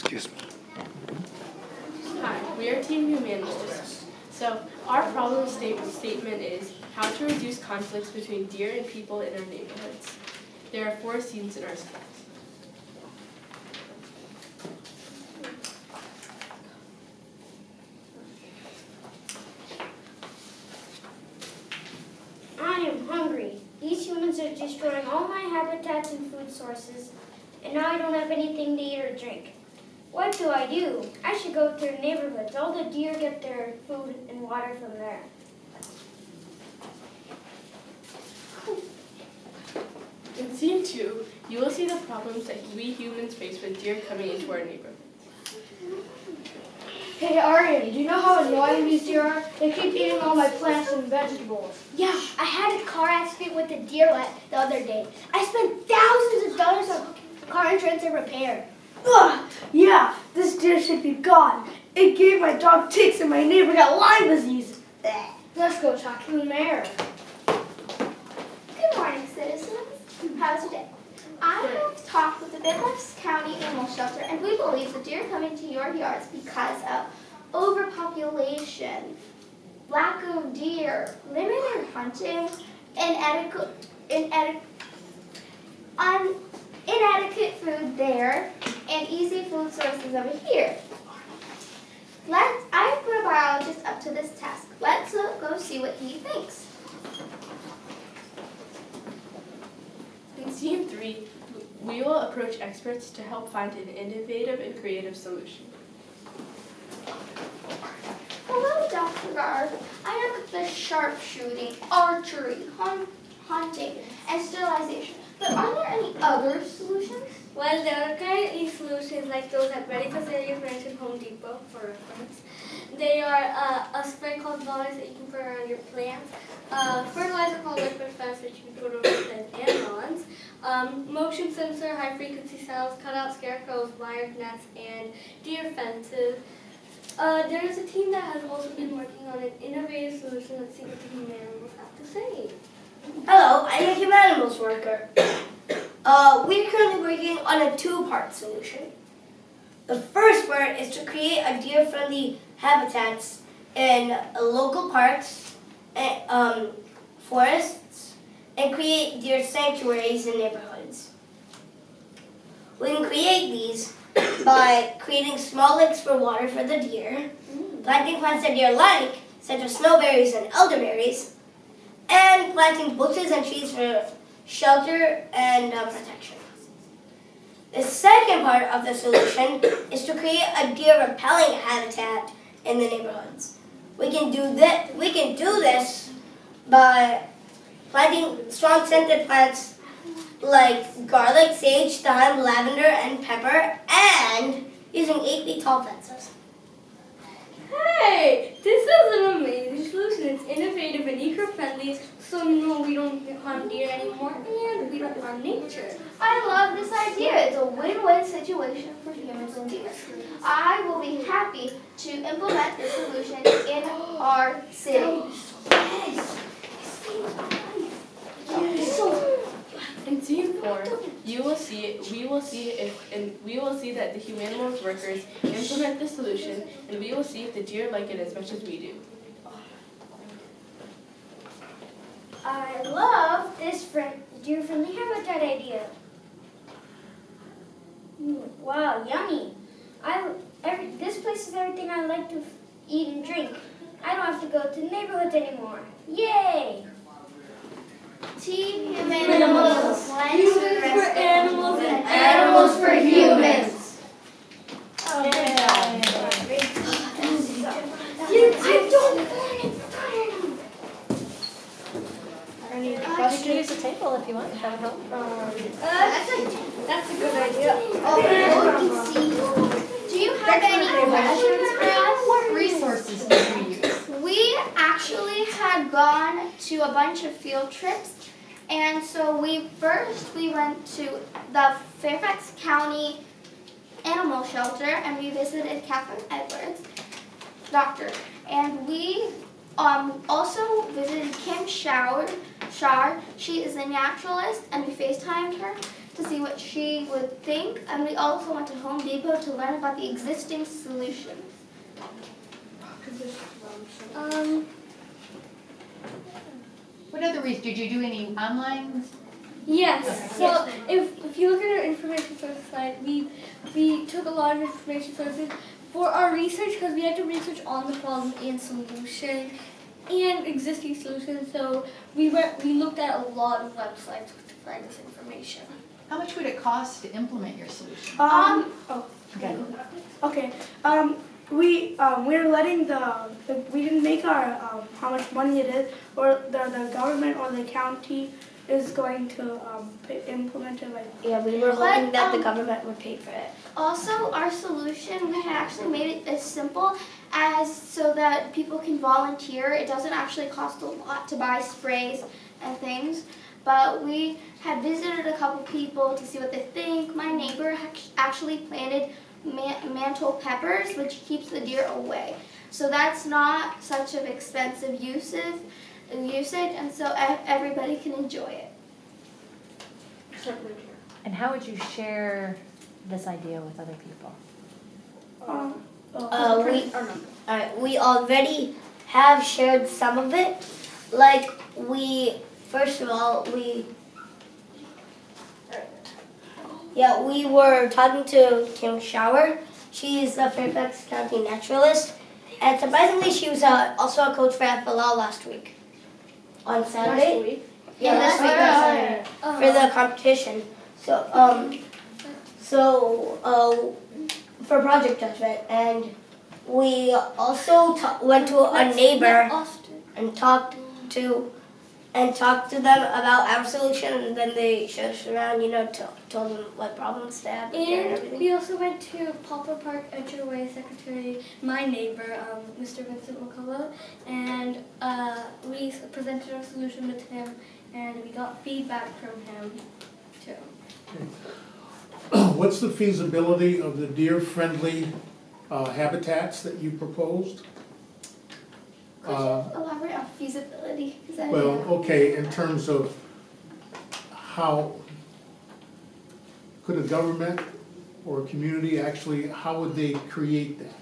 Excuse me. Hi, we are Team humANimals. So, our problem statement is how to reduce conflicts between deer and people in our neighborhoods. There are 4 scenes in our class. I am hungry. These humans are destroying all my habitats and food sources, and now I don't have anything to eat or drink. What do? I should go to their neighborhoods. All the deer get their food and water from there. In scene 2, you will see the problems that we humans face with deer coming into our neighborhood. Hey Aryan, do you know how annoying these deer are? They keep eating all my plants and vegetables. Yeah, I had a car accident with a deer the other day. I spent thousands of dollars on car insurance and repair. Ugh, yeah, this deer should be gone. It gave my dog ticks and my neighbor got Lyme disease. Let's go talk to the mayor. Good morning, citizens. How's your day? I have talked with the Fairfax County Animal Shelter, and we believe the deer come into your yards because of overpopulation, lack of deer, limited hunting, inadequate food there, and easy food sources over here. I put a biologist up to this task. Let's go see what he thinks. In scene 3, we will approach experts to help find an innovative and creative solution. Hello, Dr. Guard. I look at the sharpshooting, archery, hunting, and sterilization. But are there any other solutions? Well, there are currently solutions like those at Ready Facilities Ranch and Home Depot, for reference. They are a spray called Bonus that you can put around your plants, fertilizer called Liquid Fence that you can put over plants and lawns, motion sensor, high-frequency sounds, cutout scarecrows, wired nets, and deer fences. There is a team that has also been working on an innovative solution. Let's see what the humANimals have to say. Hello, I'm a humANimals worker. We're currently working on a 2-part solution. The first part is to create a deer-friendly habitats in local parks, and, forests, and create deer sanctuaries in neighborhoods. We can create these by creating small lakes for water for the deer, planting plants that deer like, such as snowberries and elderberries, and planting bushes and trees for shelter and protection. The second part of the solution is to create a deer-repelling habitat in the neighborhoods. We can do this by planting strong scented plants like garlic, sage, thyme, lavender, and pepper, and using 8 feet tall fences. Hey, this is an amazing solution. It's innovative and eco-friendly, so no, we don't harm deer anymore, and we don't harm nature. I love this idea. It's a win-win situation for humans and deer. I will be happy to implement this solution in our city. In scene 4, we will see that the humANimals workers implement the solution, and we will see if the deer like it as much as we do. I love this deer-friendly habitat idea. Wow, yummy. This place is everything I like to eat and drink. I don't have to go to the neighborhoods anymore. Yay! Team humANimals. Humans for animals and Animals for humans. You can use the table if you want. That would help. That's a good idea. Do you have any questions for us? What resources do we use? We actually had gone to a bunch of field trips, and so we went to the Fairfax County Animal Shelter, and we visited Catherine Edwards, doctor, and we also visited Kim Shar. She is a naturalist, and we FaceTimed her to see what she would think, and we also went to Home Depot to learn about the existing solutions. What other reasons? Did you do any online? Yes. So if you look at our information source slide, we took a lot of information sources for our research because we had to research on the problem and solution and existing solutions. So we looked at a lot of websites to find this information. How much would it cost to implement your solution? Okay. We're letting we didn't make our how much money it is, or the government or the county is going to implement it. Like Yeah, we were hoping that the government would pay for it. Also, our solution, we had actually made it as simple as so that people can volunteer. It doesn't actually cost a lot to buy sprays and things, but we had visited a couple people to see what they think. My neighbor actually planted mantle peppers, which keeps the deer away. So that's not such an expensive usage, and so everybody can enjoy it. And how would you share this idea with other people? We already have shared some of it. Like first of all, we were talking to Kim Shower. She's a Fairfax County naturalist. And surprisingly, she was also a coach for FLL last week. On Saturday? last week. Yeah, last week on Saturday. For the competition. For Project Judgment. And we also went to a neighbor and talked to them about our solution, and then they showed us around, told them what problems they had and And everything. we also went to Poplar Park HOA Secretary, my neighbor, Mr. Vincent McCullough, and we presented our solution with him, and we got feedback from him too. What's the feasibility of the deer-friendly habitats that you proposed? Could you elaborate on feasibility? Well, okay, in terms of how could a government or a community actually, how would they create that?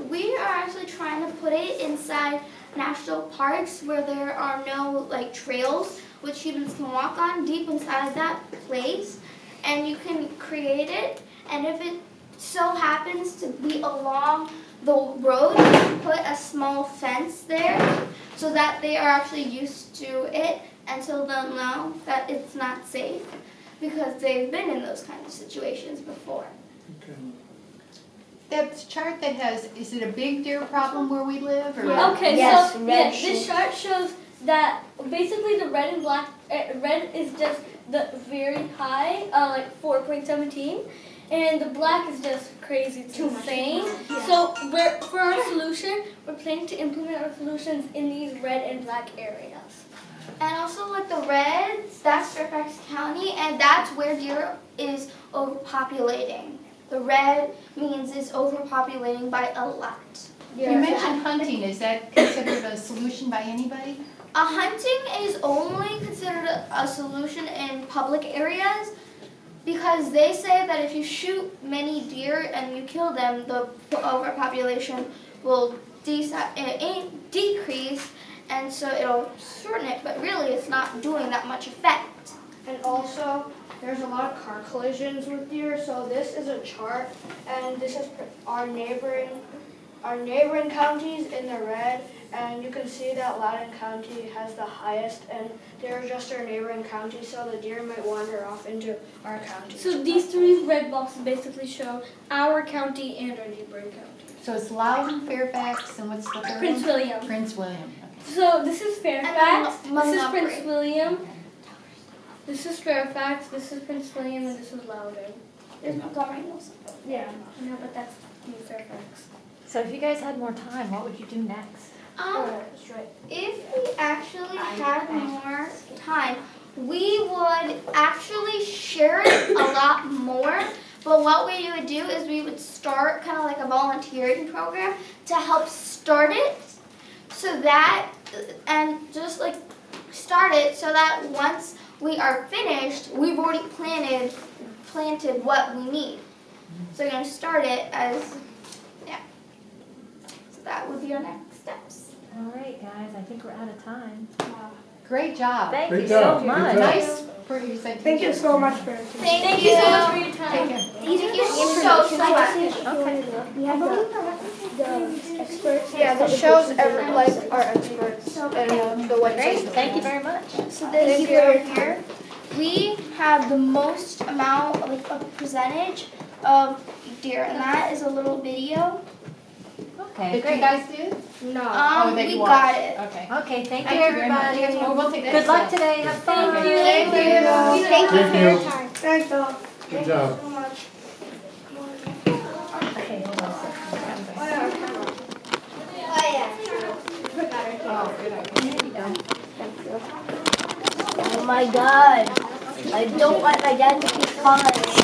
We are actually trying to put it inside national parks where there are no trails which humans can walk on deep inside that place, and you can create it, and if it so happens to be along the road, you can put a small fence there so that they are actually used to it, and so they'll know that it's not safe because they've been in those kinds of situations before. Okay. That chart that has, is it a big deer problem where we live? Or? Okay, Yes, so red this chart shows that basically the red and black, red is just the very high, like 4.17. And the black is just crazy, it's insane. So for our solution, we're planning to implement our solutions in these red and black areas. And also with the reds, that's Fairfax County, and that's where deer is overpopulating. The red means it's overpopulating by a lot. You mentioned hunting. Is that considered a solution by anybody? Hunting is only considered a solution in public areas because they say that if you shoot many deer and you kill them, the overpopulation will decrease, and so it'll shorten it, but really it's not doing that much effect. And also, there's a lot of car collisions with deer. So this is a chart, and this is our neighboring counties in the red. And you can see that Loudoun County has the highest, and they're just our neighboring county, so the deer might wander off into our county. So these three red boxes basically show our county and our neighboring county. So it's Loudoun, Fairfax, and what's the third Prince one? William. Prince William. So this is Fairfax, And this is Montgomery. Prince William, this is Fairfax, this is Prince William, and this is Loudoun. There's Montgomery also. Yeah, no, but that's New Fairfax. So if you guys had more time, what would you do next? That's right. If we actually had more time, we would actually share it a lot more. But what we would do is we would start kind of like a volunteering program to help start it, so that, and just like start it so that once we are finished, we've already planted what we need. So we're going to start it as, yeah. So that would be our next steps. All right, guys, I think we're out of time. Great job. Thank Great you job. so Good much. job. Nice presentation. Thank you so much for Thank you so much for your Take time. care. Thank you so much. We have the experts. Yeah, this shows like our experts and the white Great, system. thank you very much. So this here, we have the most amount of percentage of deer, and that is a little video. Okay, Did you great. guys do it? No. that We you got watched. it. Okay. Okay, thank you, Thank you very much. everybody. Well, we'll take Good luck today, have fun. Thank you. Thank you. Thank you for your Thank you. time. Thanks, all. Good job. so much. Okay, hold on a second. Oh, yeah. Oh, good idea. Oh my god. I don't want my dad to keep calling.